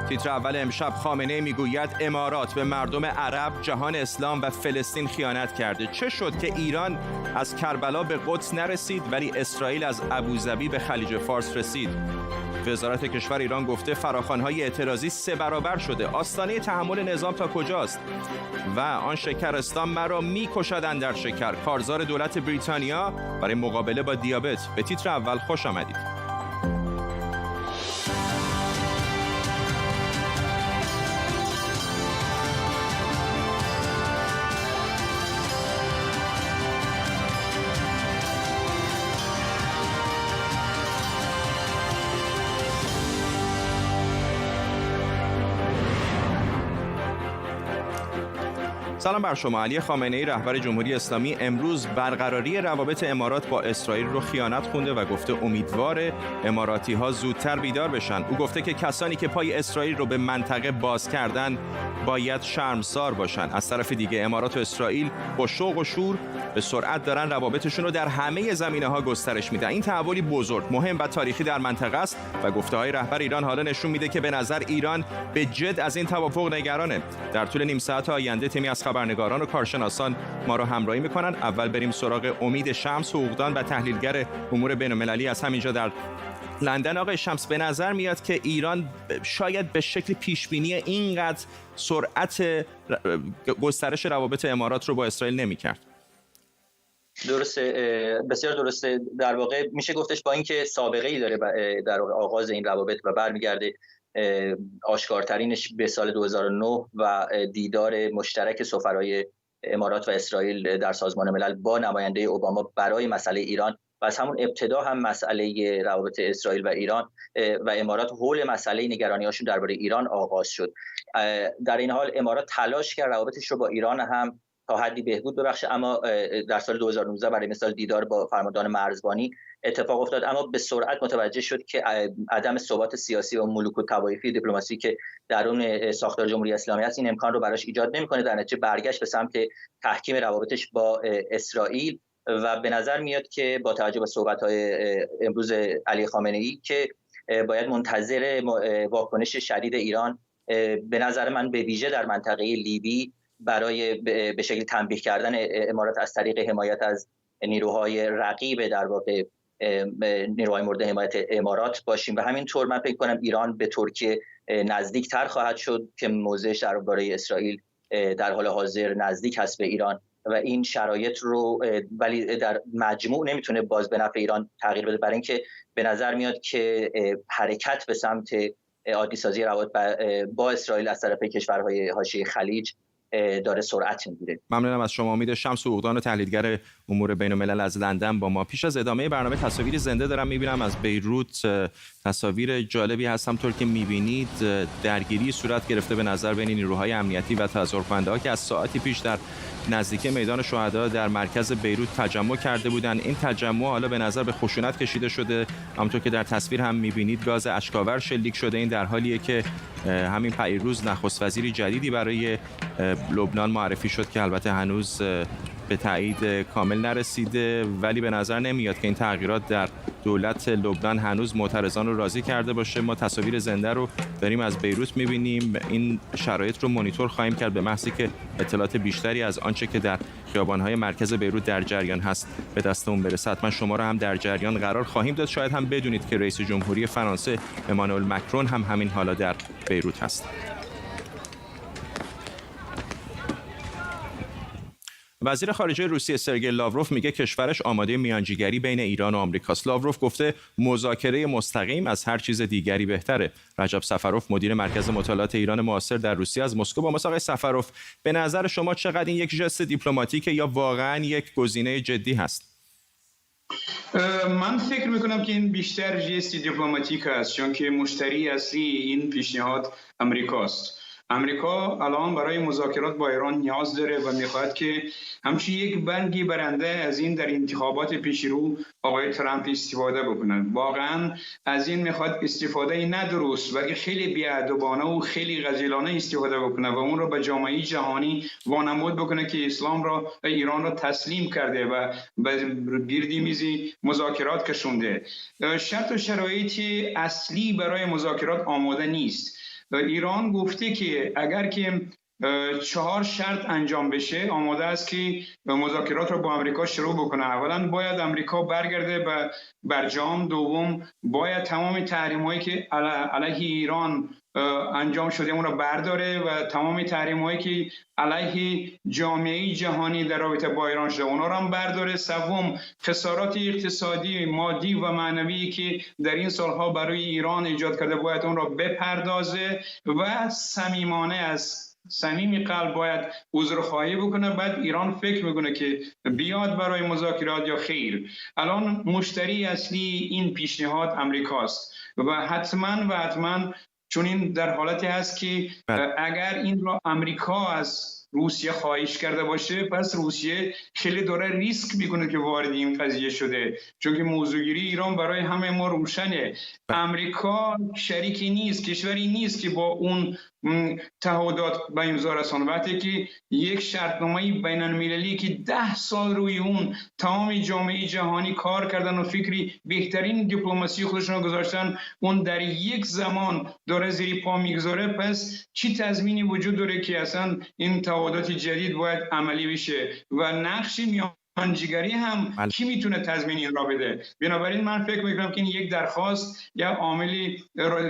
تیتر اول امشب: خامنه‌ای میگوید امارات به مردم عرب، جهان اسلام و فلسطین خیانت کرده. چه شد که ایران از کربلا به قدس نرسید ولی اسرائیل از ابوظبی به خلیج فارس رسید؟ وزارت کشور ایران گفته فراخوان‌های اعتراضی 3 برابر شده. آستانه تحمل نظام تا کجاست؟ و آن شکرستان مرا می‌کشد اندر شکر. کارزار دولت بریتانیا برای مقابله با دیابت. به تیتر اول خوش آمدید. سلام بر شما. علی خامنه‌ای رهبر جمهوری اسلامی امروز برقراری روابط امارات با اسرائیل رو خیانت خونده و گفته امیدواره اماراتی‌ها زودتر بیدار بشن. او گفته که کسانی که پای اسرائیل رو به منطقه باز کردن باید شرمسار باشن. از طرف دیگه امارات و اسرائیل با شوق و شور به سرعت دارن روابطشون رو در همه زمینه‌ها گسترش میدن. این تحولی بزرگ، مهم و تاریخی در منطقه است و گفته‌های رهبر ایران حالا نشون میده که به نظر ایران به جد از این توافق نگرانه. در طول نیم ساعت آینده تیمی از خبرنگاران و کارشناسان ما رو همراهی میکنن. اول بریم سراغ امید شمس، حقوقدان و تحلیلگر امور بین‌المللی از همینجا در لندن. آقای شمس، به نظر میاد که ایران شاید به شکل پیشبینی اینقدر سرعت گسترش روابط امارات رو با اسرائیل نمی‌کرد. درسته، بسیار درسته. در واقع میشه گفتش با اینکه سابقه‌ای داره در آغاز این روابط و برمیگرده آشکارترینش به سال 2009 و دیدار مشترک سفرای امارات و اسرائیل در سازمان ملل با نماینده اوباما برای مسئله ایران و از همون ابتدا هم مسئله روابط اسرائیل و ایران و امارات حول مسئله نگرانی‌هاشون درباره ایران آغاز شد. در این حال امارات تلاش کرد روابطش رو با ایران هم تا حدی بهبود ببخشه، اما در سال 2019 برای مثال دیدار با فرماندهان مرزبانی اتفاق افتاد، اما به سرعت متوجه شد که عدم ثبات سیاسی و ملوک و طوایفی دیپلماسی که درون ساختار جمهوری اسلامی است این امکان رو براش ایجاد نمی‌کنه. در نتیجه برگشت به سمت تحکیم روابطش با اسرائیل و به نظر میاد که با توجه به صحبت‌های امروز علی خامنه‌ای که باید منتظر واکنش شدید ایران به نظر من به ویژه در منطقه لیبی برای به شکل تنبیه کردن امارات از طریق حمایت از نیروهای رقیب در واقع نیروهای مورد حمایت امارات باشیم و همینطور من فکر کنم ایران به ترکیه نزدیکتر خواهد شد که موضعش درباره اسرائیل در حال حاضر نزدیک هست به ایران و این شرایط رو ولی در مجموع نمیتونه باز به نفع ایران تغییر بده، برای اینکه به نظر میاد که حرکت به سمت عادی سازی روابط با اسرائیل از طرف کشورهای حاشیه خلیج داره سرعت میگیره. ممنونم از شما. امید شمس، حقوقدان و تحلیلگر امور بین‌الملل از لندن با ما. پیش از ادامه برنامه تصاویر زنده دارم میبینم از بیروت. تصاویر جالبی هست. همطور که میبینید درگیری صورت گرفته به نظر بین نیروهای امنیتی و تظاهرکننده‌ها که از ساعتی پیش در نزدیکی میدان شهدا در مرکز بیروت تجمع کرده بودند. این تجمع حالا به نظر به خشونت کشیده شده. همونطور که در تصویر هم میبینید گاز اشک‌آور شلیک شده. این در حالیه که همین پیروز نخست وزیری جدیدی برای لبنان معرفی شد که البته هنوز به تایید کامل نرسیده، ولی به نظر نمیاد که این تغییرات در دولت لبنان هنوز معترضان رو راضی کرده باشه. ما تصاویر زنده رو داریم از بیروت می‌بینیم. این شرایط رو مانیتور خواهیم کرد به محضی که اطلاعات بیشتری از آنچه که در خیابان‌های مرکز بیروت در جریان هست به دستمون برسه. حتما شما رو هم در جریان قرار خواهیم داد. شاید هم بدونید که رئیس جمهوری فرانسه امانوئل مکرون هم همین حالا در بیروت هست. وزیر خارجه روسیه سرگئی لاوروف میگه کشورش آماده میانجیگری بین ایران و آمریکاست. لاوروف گفته مذاکره مستقیم از هر چیز دیگری بهتره. رجب سفروف مدیر مرکز مطالعات ایران معاصر در روسیه از مسکو با ما. آقای سفروف، به نظر شما چقدر این یک ژست دیپلماتیکه یا واقعا یک گزینه جدی هست؟ من فکر میکنم که این بیشتر ژست دیپلماتیک است، چون که مشتری اصلی این پیشنهاد امریکاست. امریکا الان برای مذاکرات با ایران نیاز داره و میخواهد که همچنین یک بنگی برنده از این در انتخابات پیش رو آقای ترامپ استفاده بکنن. واقعا از این میخواد استفاده نه درست بلکه خیلی بی‌ادبانه و خیلی غزیلانه استفاده بکنه و اون رو به جامعه جهانی وانمود بکنه که اسلام را و ایران را تسلیم کرده و به گردی میز مذاکرات کشونده. شرط و شرایط اصلی برای مذاکرات آماده نیست. ایران گفته که اگر که 4 شرط انجام بشه آماده است که مذاکرات رو با امریکا شروع بکنه. اولا باید امریکا برگرده به برجام، دوم باید تمام تحریم‌هایی که علیه ایران انجام شده اون رو برداره و تمام تحریم‌هایی که علیه جامعه جهانی در رابطه با ایران شده اونا رو هم برداره. سوم خسارات اقتصادی، مادی و معنوی که در این سالها برای ایران ایجاد کرده باید اون را بپردازه و صمیمانه از صمیم قلب باید عذرخواهی بکنه. بعد ایران فکر میکنه که بیاد برای مذاکرات یا خیر. الان مشتری اصلی این پیشنهاد امریکاست و حتما چون این در حالتی هست که اگر این را امریکا از روسیه خواهش کرده باشه پس روسیه خیلی داره ریسک میکنه که وارد این قضیه شده، چون که موضوعگیری ایران برای همه ما روشنه. امریکا شریکی نیست، کشوری نیست که با اون تعهدات به امضا رسانه. وقتی که یک شرطنامه بین المللی که 10 سال روی اون تمام جامعه جهانی کار کردن و فکری بهترین دیپلماسی خودشون گذاشتن، اون در یک زمان داره زیر پا میگذاره، پس چی تضمینی وجود داره که اصلا این تعهدات جدید باید عملی بشه و نقشی میانجیگری هم کی میتونه تضمین این را بده؟ بنابراین من فکر میکنم که این یک درخواست یا عاملی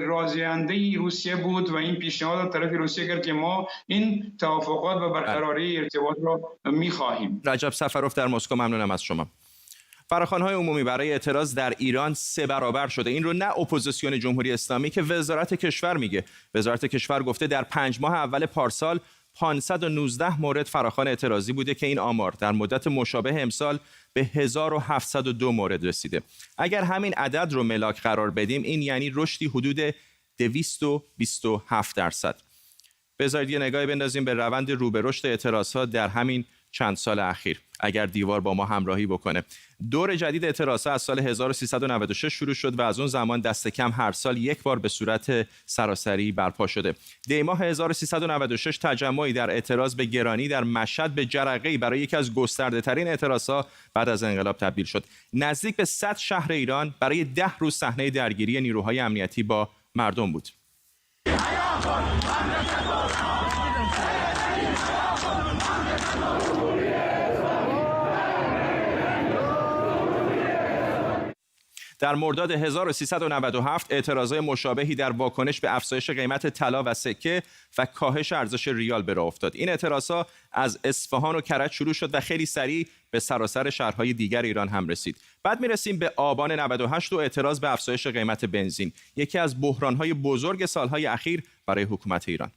راضی‌کننده روسیه بود و این پیشنهاد طرف روسیه کرد که ما این توافقات و برقراری ارتباط را میخواهیم. رجب سفروف در مسکو، ممنونم از شما. فراخوان‌های عمومی برای اعتراض در ایران 3 برابر شده. این رو نه اپوزیسیون جمهوری اسلامی که وزارت کشور میگه. وزارت کشور گفته در 5 ماه اول پارسال 519 مورد فراخوان اعتراضی بوده که این آمار در مدت مشابه امسال به 1702 مورد رسیده. اگر همین عدد رو ملاک قرار بدیم این یعنی رشدی حدود 227%. بذارید یه نگاهی بندازیم به روند رو به رشد اعتراضات در همین چند سال اخیر. اگر دیوار با ما همراهی بکنه، دور جدید اعتراضات از سال 1396 شروع شد و از اون زمان دست کم هر سال یک بار به صورت سراسری برپا شده. دی ماه 1396 تجمعی در اعتراض به گرانی در مشهد به جرقه‌ای برای یکی از گسترده‌ترین اعتراضات بعد از انقلاب تبدیل شد. نزدیک به 100 شهر ایران برای 10 روز صحنه درگیری نیروهای امنیتی با مردم بود. در مرداد 1397 اعتراضات مشابهی در واکنش به افزایش قیمت طلا و سکه و کاهش ارزش ریال به راه افتاد. این اعتراضات از اصفهان و کرج شروع شد و خیلی سریع به سراسر شهرهای دیگر ایران هم رسید. بعد میرسیم به آبان 98 و اعتراض به افزایش قیمت بنزین، یکی از بحران‌های بزرگ سالهای اخیر برای حکومت ایران.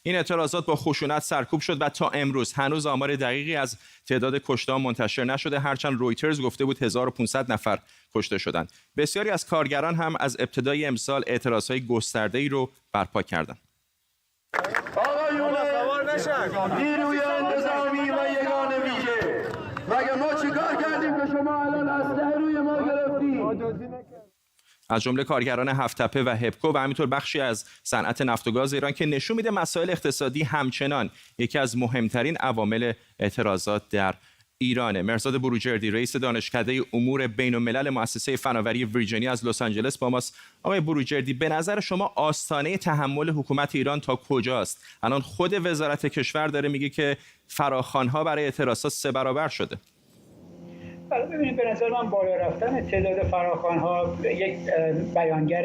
این اعتراضات با خشونت سرکوب شد و تا امروز هنوز آمار دقیقی از تعداد کشته‌ها منتشر نشده، هرچند رویترز گفته بود 1500 نفر کشته شدند. بسیاری از کارگران هم از ابتدای امسال اعتراضهای گسترده‌ای رو برپا کردند. آقایون سوار نشن. نیروی انتظامی و یگان ویژه، مگه ما چیکار کردیم که شما الان اسلحه روی ما گرفتید؟ از جمله کارگران هفت‌تپه و هپکو و همینطور بخشی از صنعت نفت و گاز ایران که نشون میده مسائل اقتصادی همچنان یکی از مهمترین عوامل اعتراضات در ایرانه. مرزاد بروجردی، رئیس دانشکده امور بین‌الملل مؤسسه فناوری ویرجینیا از لس آنجلس با ماست. آقای بروجردی، به نظر شما آستانه تحمل حکومت ایران تا کجاست؟ الان خود وزارت کشور داره میگه که فراخوان‌ها برای اعتراضات 3 برابر شده. ببینید، به نظر من بالا رفتن تعداد فراخوان‌ها یک بیانگر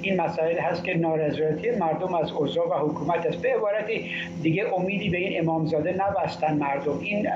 این مسائل هست که نارضایتی مردم از اوضاع و حکومت است. به عبارتی دیگه امیدی به این امامزاده نبستن مردم. این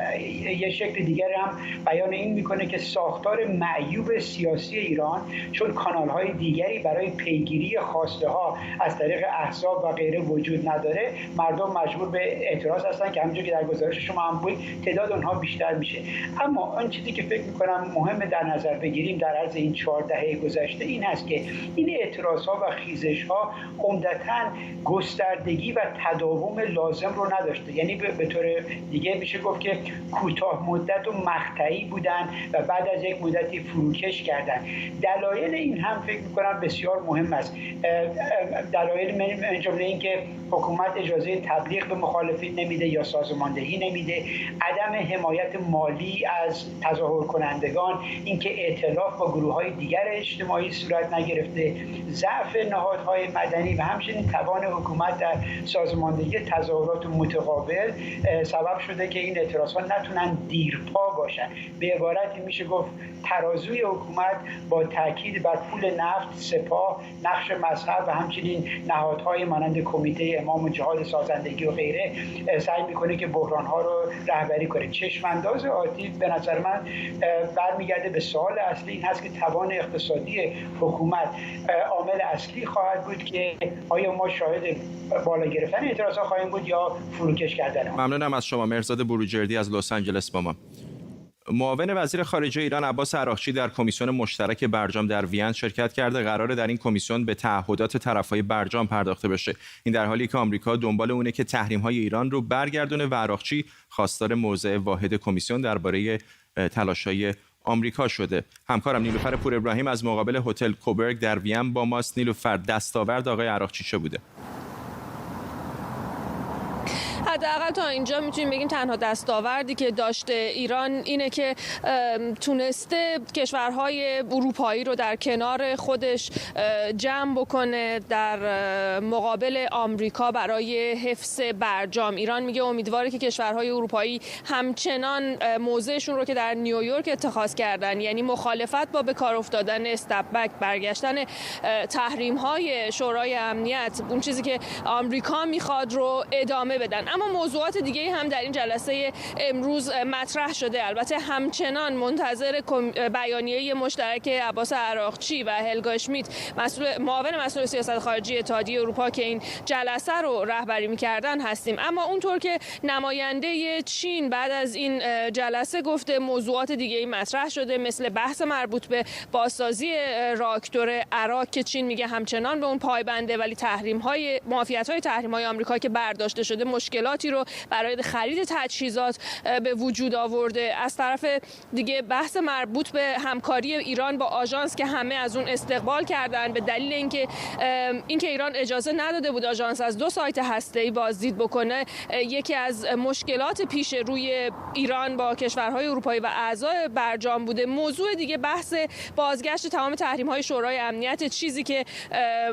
یه شکل دیگر هم بیان این میکنه که ساختار معیوب سیاسی ایران، چون کانال‌های دیگری برای پیگیری خواسته-ها از طریق احزاب و غیره وجود نداره، مردم مجبور به اعتراض هستن که همونجوری که در گزارش شما هم بود تعداد اونها بیشتر میشه. اما آن چیزی که فکر می‌کنم مهم در نظر بگیریم در عرض این 4 دهه گذشته این است که این اعتراض‌ها و خیزش‌ها عمدتاً گستردگی و تداوم لازم رو نداشته. یعنی به طور دیگه میشه گفت که کوتاه مدت و مقطعی بودن و بعد از یک مدتی فروکش کردن. دلایل این هم فکر می‌کنم بسیار مهم است. دلایل من جمله این که حکومت اجازه تبلیغ به مخالفین نمیده یا سازماندهی نمیده، عدم حمایت مالی از تظاهر کنندگان، اینکه ائتلاف با گروه‌های دیگر اجتماعی صورت نگرفته، ضعف نهادهای مدنی و همچنین توان حکومت در سازماندهی تظاهرات متقابل سبب شده که این اعتراض‌ها نتونن دیرپا باشن. به عبارتی میشه گفت ترازوی حکومت با تاکید بر پول نفت، سپاه، نقش مذهب و همچنین نهادهای مانند کمیته امام و جهاد سازندگی و غیره سعی میکنه که بحران‌ها رو رهبری کنه. چشمانداز آتی به نظر من برمیگرده به سوال اصلی، این هست که توان اقتصادی حکومت عامل اصلی خواهد بود که آیا ما شاهد بالا گرفتن اعتراضات خواهیم بود یا فروکش کردن. ممنونم از شما. مرزاد بروجردی از لس آنجلس با ما. معاون وزیر خارجه ایران عباس عراقچی در کمیسیون مشترک برجام در وین شرکت کرده. قراره در این کمیسیون به تعهدات طرفهای برجام پرداخته بشه. این در حالی که آمریکا دنبال اونه که تحریم‌های ایران رو برگردونه و عراقچی خواستار موضع واحد کمیسیون درباره تلاش‌های آمریکا شده. همکارم نیلوفر پور ابراهیم از مقابل هتل کوبرگ در وین با ماست. نیلوفر، دستاورد آقای عراقچی چه بوده؟ حداقل تا اینجا میتونیم بگیم تنها دستاوردی که داشته ایران اینه که تونسته کشورهای اروپایی رو در کنار خودش جمع بکنه در مقابل آمریکا برای حفظ برجام. ایران میگه امیدواره که کشورهای اروپایی همچنان موضعشون رو که در نیویورک اتخاذ کردن، یعنی مخالفت با به کار افتادن استپ بک، برگشتن تحریم‌های شورای امنیت، اون چیزی که آمریکا میخواد رو ادامه بدن. اما موضوعات دیگه هم در این جلسه امروز مطرح شده. البته همچنان منتظر بیانیه مشترک عباس عراقچی و هلگا اشمیت، معاون مسئول سیاست خارجی اتحادیه اروپا که این جلسه رو رهبری می‌کردن هستیم. اما اونطور که نماینده چین بعد از این جلسه گفته موضوعات دیگه مطرح شده، مثل بحث مربوط به بازسازی راکتور عراق که چین میگه همچنان به اون پایبنده، ولی معافیت‌های تحریم‌های آمریکا که برداشته شده مشکلاتی رو برای خرید تجهیزات به وجود آورده. از طرف دیگه بحث مربوط به همکاری ایران با آژانس که همه از اون استقبال کردن به دلیل اینکه ایران اجازه نداده بود آژانس از 2 سایت هسته‌ای بازدید بکنه، یکی از مشکلات پیش روی ایران با کشورهای اروپایی و اعضای برجام بوده. موضوع دیگه بحث بازگشت تمام تحریم‌های شورای امنیت، چیزی که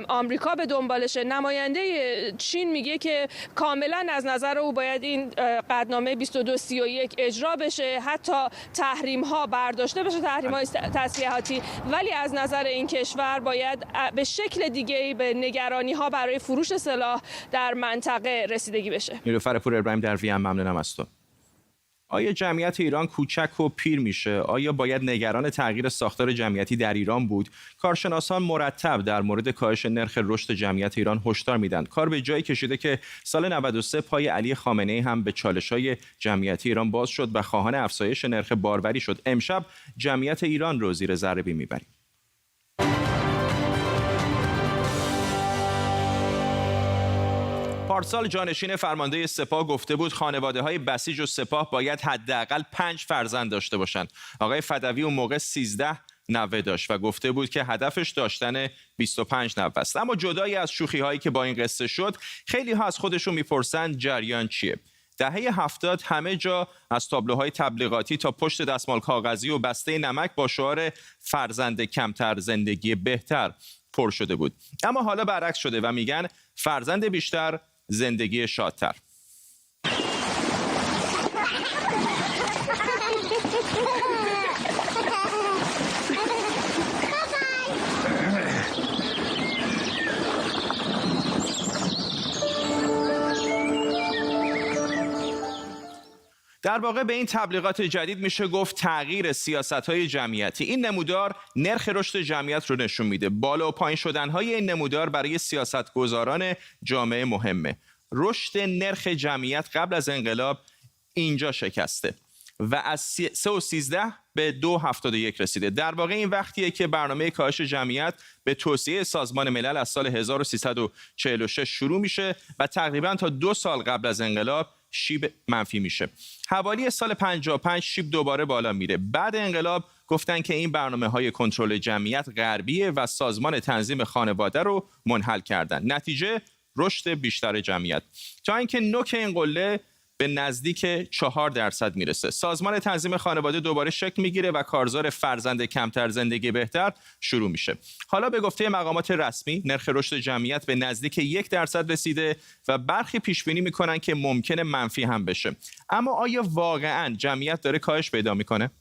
آمریکا به دنبالشه. نماینده چین میگه که کاملا از نظر او باید این قطعنامه 2231 اجرا بشه، حتی تحریم ها برداشته بشه، تحریم های تسلیحاتی، ولی از نظر این کشور باید به شکل دیگه‌ای به نگرانی ها برای فروش سلاح در منطقه رسیدگی بشه. نیلوفر پور ابراهیم در وین، ممنونم از تو. آیا جمعیت ایران کوچک و پیر میشه؟ آیا باید نگران تغییر ساختار جمعیتی در ایران بود؟ کارشناسان مرتب در مورد کاهش نرخ رشد جمعیت ایران هشدار میدن. کار به جایی کشیده که سال 93 پای علی خامنه‌ای هم به چالش‌های جمعیتی ایران باز شد و خواهان افزایش نرخ باروری شد. امشب جمعیت ایران رو زیر ذره بین میبریم. پارسال جانشین فرمانده سپاه گفته بود خانواده‌های بسیج و سپاه باید حداقل 5 فرزند داشته باشند. آقای فدوی اون موقع 13 نوه داشت و گفته بود که هدفش داشتن 25 نوه است. اما جدایی از شوخی‌هایی که با این قصه شد، خیلی ها از خودشون میپرسند جریان چیه؟ دهه 70 همه جا از تابلوهای تبلیغاتی تا پشت دستمال کاغذی و بسته نمک با شعار فرزند کمتر زندگی بهتر پر شده بود. اما حالا برعکس شده و میگن فرزند بیشتر زندگی شادتر. در واقع به این تبلیغات جدید میشه گفت تغییر سیاست‌های جمعیتی. این نمودار نرخ رشد جمعیت رو نشون میده. بالا و پایین شدن‌های این نمودار برای سیاستگزاران جامعه مهمه. رشد نرخ جمعیت قبل از انقلاب اینجا شکسته و از 3.13 به 2.71 رسیده. در واقع این وقتیه که برنامه کاهش جمعیت به توصیه سازمان ملل از سال 1346 شروع میشه و تقریبا تا 2 سال قبل از انقلاب شیب منفی میشه. حوالی سال 55 شیب دوباره بالا میره. بعد انقلاب گفتن که این برنامه‌های کنترل جمعیت غربیه و سازمان تنظیم خانواده رو منحل کردن. نتیجه رشد بیشتر جمعیت تا اینکه نوک این قله به نزدیک 4% میرسه. سازمان تنظیم خانواده دوباره شکل میگیره و کارزار فرزند کمتر زندگی بهتر شروع میشه. حالا به گفته مقامات رسمی نرخ رشد جمعیت به نزدیک 1% رسیده و برخی پیش بینی میکنن که ممکنه منفی هم بشه. اما آیا واقعاً جمعیت داره کاهش پیدا میکنه؟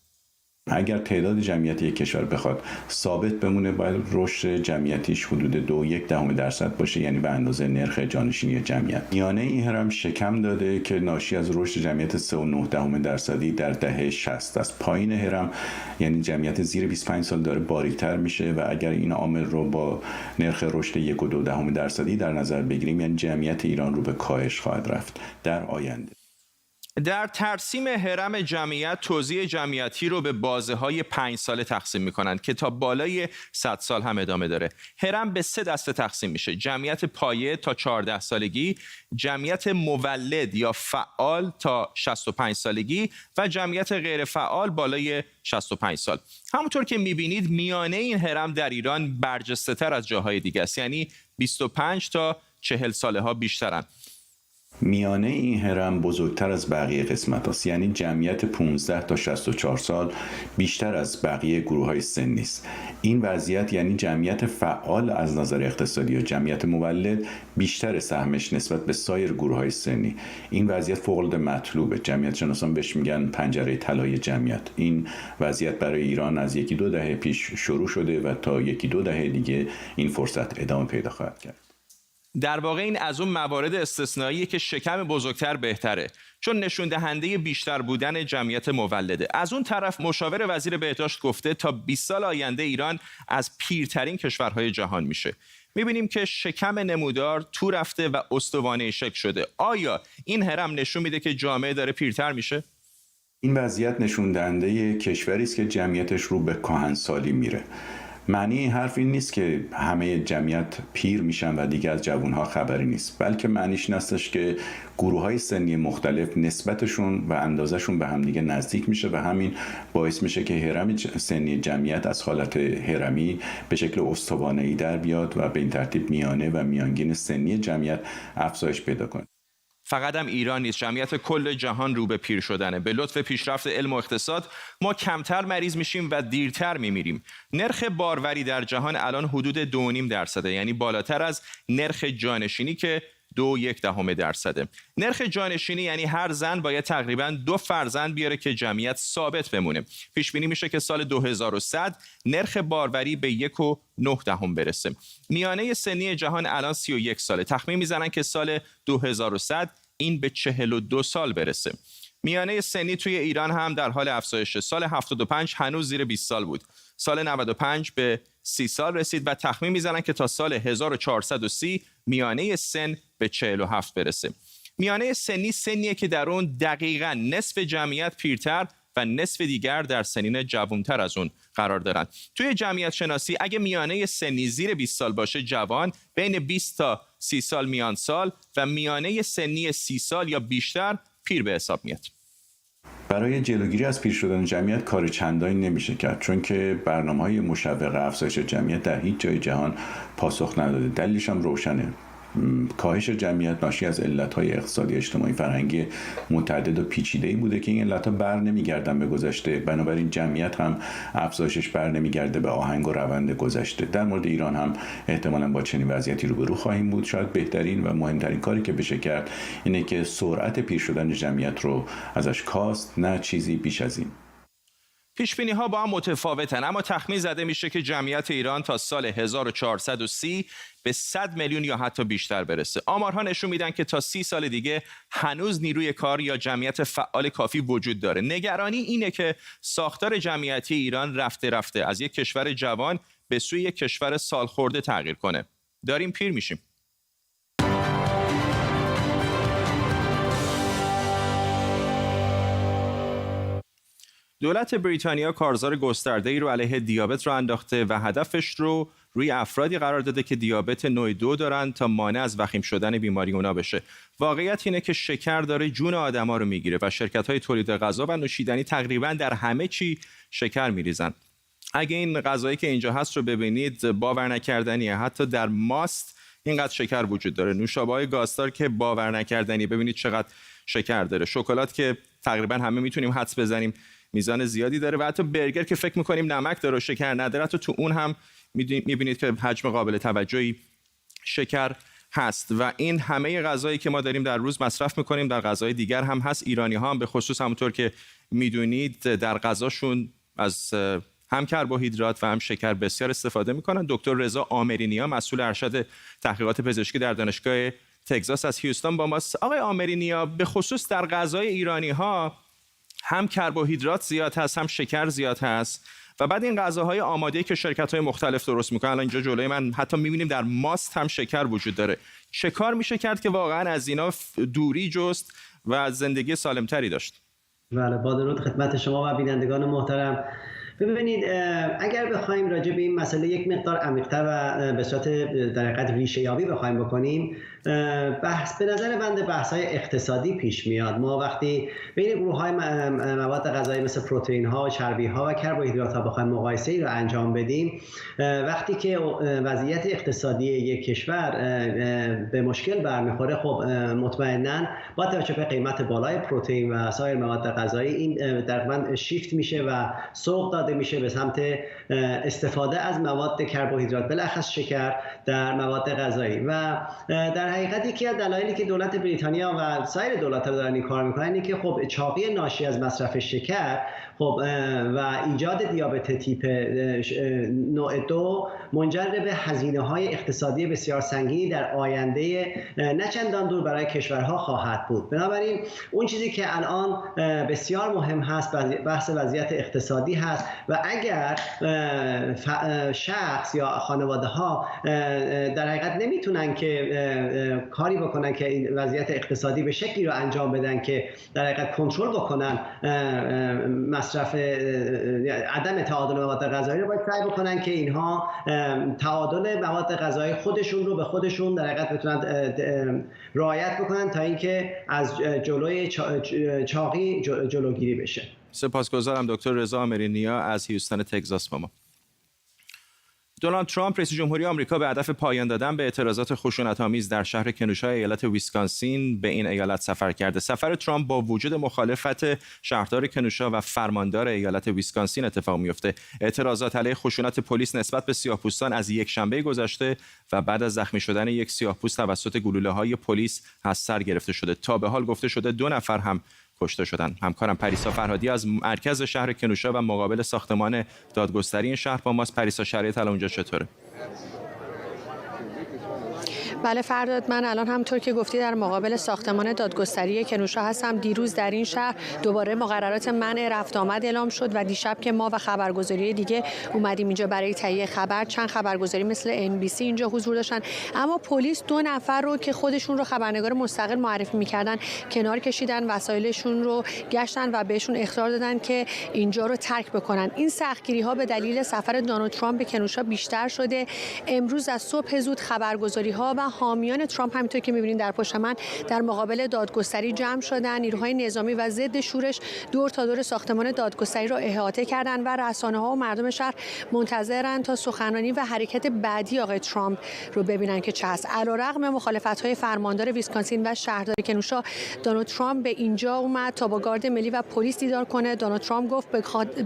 اگر تعداد جمعیت یک کشور بخواد ثابت بمونه باید رشد جمعیتیش حدود 2.1% باشه، یعنی به اندازه نرخ جانشینی جمعیت. میانه این هرم شکم داده که ناشی از رشد جمعیت 3.9% در دهه 60 است. پایین هرم یعنی جمعیت زیر 25 سال داره باریکتر میشه و اگر این عامل رو با نرخ رشد 1.2% در نظر بگیریم یعنی جمعیت ایران رو به کاهش خواهد رفت در آینده. در ترسیم هرم جمعیت توزیع جمعیتی رو به بازه‌های 5 ساله تقسیم می‌کنند که تا بالای 100 سال هم ادامه داره. هرم به 3 دسته تقسیم میشه: جمعیت پایه تا 14 سالگی، جمعیت مولد یا فعال تا 65 سالگی و جمعیت غیر فعال بالای 65 سال. همونطور که می‌بینید میانه این هرم در ایران برجسته‌تر از جاهای دیگه است، یعنی 25 تا 40 ساله ها بیشترن. میانه این هرم بزرگتر از بقیه قسمت هست، یعنی جمعیت 15 تا 64 سال بیشتر از بقیه گروه های سنی است. این وضعیت یعنی جمعیت فعال از نظر اقتصادی و جمعیت مولد بیشتر سهمش نسبت به سایر گروه های سنی. این وضعیت فوق العاده مطلوبه. جمعیت شناسان بهش میگن پنجره طلای جمعیت. این وضعیت برای ایران از 1-2 دهه پیش شروع شده و تا 1-2 دهه دیگه این فرصت ادامه پیدا خواهد کرد. در واقع این از اون موارد استثنائیه که شکم بزرگتر بهتره، چون نشون دهنده بیشتر بودن جمعیت مولده. از اون طرف مشاور وزیر بهداشت گفته تا 20 سال آینده ایران از پیرترین کشورهای جهان میشه. میبینیم که شکم نمودار تو رفته و استوانه شکل شده. آیا این هرم نشون میده که جامعه داره پیرتر میشه؟ این وضعیت نشون دهنده کشوری است که جمعیتش رو به کهنسالی میره. معنی این حرف این نیست که همه جمعیت پیر میشن و دیگه از جوانها خبری نیست، بلکه معنیش این هستش که گروه‌های سنی مختلف نسبتشون و اندازه‌شون به هم دیگه نزدیک میشه و همین باعث میشه که هرم سنی جمعیت از حالت هرمی به شکل استوانه‌ای در بیاد و به این ترتیب میانه و میانگین سنی جمعیت افزایش پیدا کنه. فقط هم ایران نیست، جمعیت کل جهان رو به پیر شدنه. به لطف پیشرفت علم و اقتصاد ما کمتر مریض میشیم و دیرتر میمیریم. نرخ باروری در جهان الان حدود 2.5%، یعنی بالاتر از نرخ جانشینی که 2.1%. نرخ جانشینی یعنی هر زن باید تقریباً 2 فرزند بیاره که جمعیت ثابت بمونه. پیش بینی میشه که سال 2100 نرخ باروری به 1.9 برسه. میانه سنی جهان الان 31 ساله. تخمین میزنن که سال 2100 این به 42 سال برسه. میانه سنی توی ایران هم در حال افزایش. سال 75 هنوز زیر 20 سال بود. سال 95 به 30 سال رسید و تخمین میزنن که تا سال 1430 میانه سن به 47 برسه. میانه سنی سنیه که در اون دقیقاً نصف جمعیت پیرتر و نصف دیگر در سنین جوانتر از اون قرار دارن. توی جمعیت شناسی اگه میانه سنی زیر 20 سال باشه جوان، بین 20 تا 30 سال میان سال و میانه سنی 30 سال یا بیشتر پیر به حساب میاد. برای جلوگیری از پیر شدن جمعیت کار چندانی نمیشه کرد، چون که برنامه‌های مشوق افزایش جمعیت در هیچ جای جهان پاسخ نداده. دلیلش هم روشنه. کاهش جمعیت ناشی از علت‌های اقتصادی، اجتماعی، فرهنگی متعدد و پیچیده‌ای بوده که این علت‌ها بر نمیگردن به گذشته، بنابراین جمعیت هم افزایشش بر نمیگرده به آهنگ و روند گذشته. در مورد ایران هم احتمالاً با چنین وضعیتی روبرو خواهیم بود. شاید بهترین و مهمترین کاری که بشه کرد اینه که سرعت پیر شدن جمعیت رو ازش کاست، نه چیزی بیش از این. پیش‌بینی ها با هم متفاوتن، اما تخمین زده میشه که جمعیت ایران تا سال 1430 به 100 میلیون یا حتی بیشتر برسه. آمارها نشون میدن که تا 30 سال دیگه هنوز نیروی کار یا جمعیت فعال کافی وجود داره. نگرانی اینه که ساختار جمعیتی ایران رفته از یک کشور جوان به سوی یک کشور سالخورده تغییر کنه. داریم پیر میشیم. دولت بریتانیا کارزار گسترده‌ای رو علیه دیابت رو انداخته و هدفش رو روی افرادی قرار داده که دیابت نوع 2 دارن تا مانع از وخیم شدن بیماری اونا بشه. واقعیت اینه که شکر داره جون آدما رو میگیره و شرکت‌های تولید غذا و نوشیدنی تقریبا در همه چی شکر میریزن. اگه این غذایی که اینجا هست رو ببینید باور نکردنیه. حتی در ماست اینقدر شکر وجود داره. نوشابه‌های گازدار که باور نکردنیه. ببینید چقدر شکر داره. شکلات که تقریبا همه میتونیم حدس بزنیم میزان زیادی داره و حتی برگر که فکر می‌کنیم نمک داره و شکر نداره، حتی تو اون هم می‌بینید که حجم قابل توجهی شکر هست. و این همه غذایی که ما داریم در روز مصرف می‌کنیم در غذای دیگر هم هست. ایرانی‌ها هم به خصوص همونطور که می‌دونید در غذاشون از هم کربوهیدرات و هم شکر بسیار استفاده می‌کنن. دکتر رضا آمرینیا مسئول ارشد تحقیقات پزشکی در دانشگاه تگزاس از هیوستون با ماست. آقای آمرینیا، به خصوص در غذای ایرانی‌ها هم کربوهیدرات زیاد هست هم شکر زیاد هست و بعد این غذاهای آماده که شرکت‌های مختلف درست می‌کنن، الان اینجا جلوی من حتی می‌بینیم در ماست هم شکر وجود داره. چه کار میشه کرد که واقعا از اینا دوری جست و زندگی سالمتری داشت؟ بله، با درود خدمت شما و بینندگان محترم. ببینید، اگر بخوایم راجع به این مسئله یک مقدار عمیق‌تر و به صورت در حقیقت ریشه‌یابی بخوایم بکنیم، بحث به نظر بنده بحث‌های اقتصادی پیش میاد. ما وقتی بین گروه‌های مواد غذایی مثل پروتئین‌ها، چربی‌ها و کربوهیدرات‌ها بخوایم مقایسه‌ای رو انجام بدیم، وقتی که وضعیت اقتصادی یک کشور به مشکل برمیخوره، خب مطمئناً با توجه به قیمت بالای پروتئین و سایر مواد غذایی این تقریباً شیفت میشه و سوق داده میشه به سمت استفاده از مواد کربوهیدرات، بالاخص شکر در مواد غذایی. و در حقیقت یکی از دلایلی که دولت بریتانیا و سایر دولت‌ها دارن این کار میکنن اینه که خب چاقی ناشی از مصرف شکر خب و ایجاد دیابت تیپ نوع 2 منجر به هزینه‌های اقتصادی بسیار سنگینی در آینده نه چندان دور برای کشورها خواهد بود. بنابراین اون چیزی که الان بسیار مهم هست بحث وضعیت اقتصادی هست و اگر شخص یا خانواده‌ها در حقیقت نمیتونن که کاری بکنن که این وضعیت اقتصادی به شکلی رو انجام بدن که در حقیقت کنترل بکنن مصرف عدم تعادل مواد غذایی رو، باید سعی بکنن که اینها تعادل مواد غذایی خودشون رو به خودشون در حقیقت بتونن رعایت بکنن تا اینکه از جلوی چاقی جلوگیری بشه. سپاسگزارم دکتر رضا آمرینیا از هیوستن تگزاس با ما. دونالد ترامپ رئیس جمهوری آمریکا به هدف پایان دادن به اعتراضات خشونت‌آمیز در شهر کنوشا ایالت ویسکانسین به این ایالت سفر کرده. سفر ترامپ با وجود مخالفت شهردار کنوشا و فرماندار ایالت ویسکانسین اتفاق میفته. اعتراضات علیه خشونت پلیس نسبت به سیاه‌پوستان از یک شنبه گذشته و بعد از زخمی شدن یک سیاه‌پوست توسط گلوله‌های پلیس از سر گرفته شده. تا به حال گفته شده 2 نفر هم کشته شدن. همکارم پریسا فرهادی از مرکز شهر کنوشا و مقابل ساختمان دادگستری شهر با ماست. پریسا، شرایط الان اونجا چطوره؟ بله فرداد، من الان همونطور که گفتی در مقابل ساختمان دادگستری کنوشا هستم. دیروز در این شهر دوباره مقررات منع رفت آمد اعلام شد و دیشب که ما و خبرگزاری دیگه اومدیم اینجا برای تهیه خبر، چند خبرگزاری مثل NBC اینجا حضور داشتن، اما پلیس 2 نفر رو که خودشون رو خبرنگار مستقل معرفی می‌کردن کنار کشیدن، وسایلشون رو گشتن و بهشون اخطار دادن که اینجا رو ترک بکنن. این سختگیری‌ها به دلیل سفر دونالد ترامپ به کنوشا بیشتر شده. امروز از صبح زود خبرگزاری‌ها و حامیان ترامپ همونطور که می‌بینید در پشت من در مقابل دادگستری جمع شدن. نیروهای نظامی و ضد شورش دور تا دور ساختمان دادگستری را احاطه کردند و رسانه‌ها و مردم شهر منتظرند تا سخنرانی و حرکت بعدی آقای ترامپ رو ببینن که چه است. علیرغم مخالفت‌های فرماندار ویسکانسین و شهردار کنوشا، دونالد ترامپ به اینجا اومد تا با گارد ملی و پلیس دیدار کنه. دونالد ترامپ گفت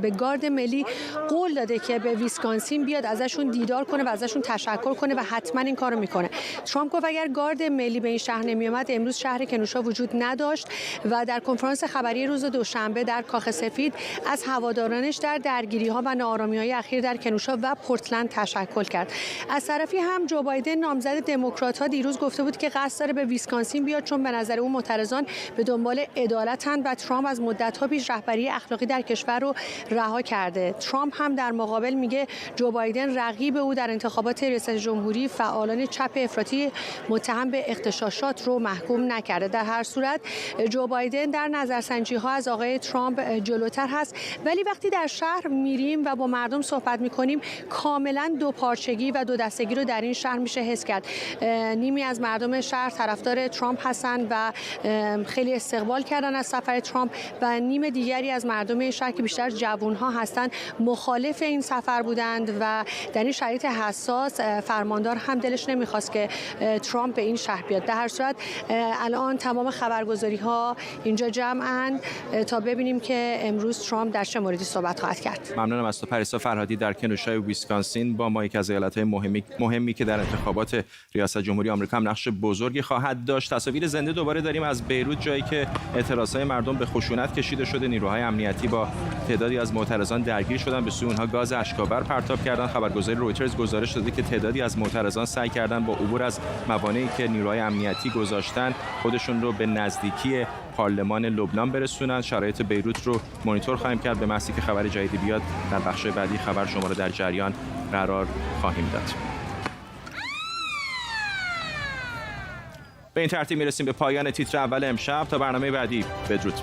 به گارد ملی قول داده که به ویسکانسین بیاد ازشون دیدار کنه و ازشون تشکر کنه و حتما این کارو میکنه. ترامپ گفت اگر گارد ملی به این شهر نمی اومد امروز شهر کنوشا وجود نداشت و در کنفرانس خبری روز دوشنبه در کاخ سفید از هوادارانش در درگیری‌ها و ناآرامی‌های اخیر در کنوشا و پورتلند تشکر کرد. از طرفی هم جو بایدن نامزد دموکرات‌ها دیروز گفته بود که قصد داره به ویسکانسین بیاد چون به نظر او معترضان به دنبال عدالتند و ترامپ از مدت‌ها پیش رهبری اخلاقی در کشور رو رها کرده. ترامپ هم در مقابل میگه جو بایدن رقیب او در انتخابات ریاست جمهوری فعالان چپ افراطی ولی متهم به اغتشاشات رو محکوم نکرده. در هر صورت جو بایدن در نظرسنجی‌ها از آقای ترامپ جلوتر هست، ولی وقتی در شهر میریم و با مردم صحبت میکنیم کاملا دو پارچگی و دو دستگی رو در این شهر میشه حس کرد. نیمی از مردم شهر طرفدار ترامپ هستن و خیلی استقبال کردن از سفر ترامپ و نیم دیگری از مردم شهر که بیشتر جوان‌ها هستن مخالف این سفر بودند و در این شرایط حساس فرماندار هم دلش نمیخواست که ترامپ به این شهر بیاد. در هر صورت الان تمام خبرگزاری‌ها اینجا جمعن تا ببینیم که امروز ترامپ در چه موردی صحبت خواهد کرد. ممنونم از تو پریسا فرهادی در کنوشای ویسکانسین با ما. یک از ایالت‌های مهمی که در انتخابات ریاست جمهوری آمریکا هم نقش بزرگی خواهد داشت. تصاویر زنده دوباره داریم از بیروت، جایی که اعتراضهای مردم به خشونت کشیده شده. نیروهای امنیتی با تعدادی از معترضان درگیر شدن، به سوی اونها گاز اشک‌آور پرتاب کردن. خبرگزاری رویترز گزارش داده که تعدادی از معترضان سعی کردند با عبور از موانعی که نیروهای امنیتی گذاشتن خودشون رو به نزدیکی پارلمان لبنان برسونن. شرایط بیروت رو مانیتور خواهیم کرد. به محضی که خبر جدیدی بیاد در بخش بعدی خبر شما رو در جریان قرار خواهیم داد. به این ترتیب میرسیم به پایان تیتر اول امشب. تا برنامه بعدی بدرود.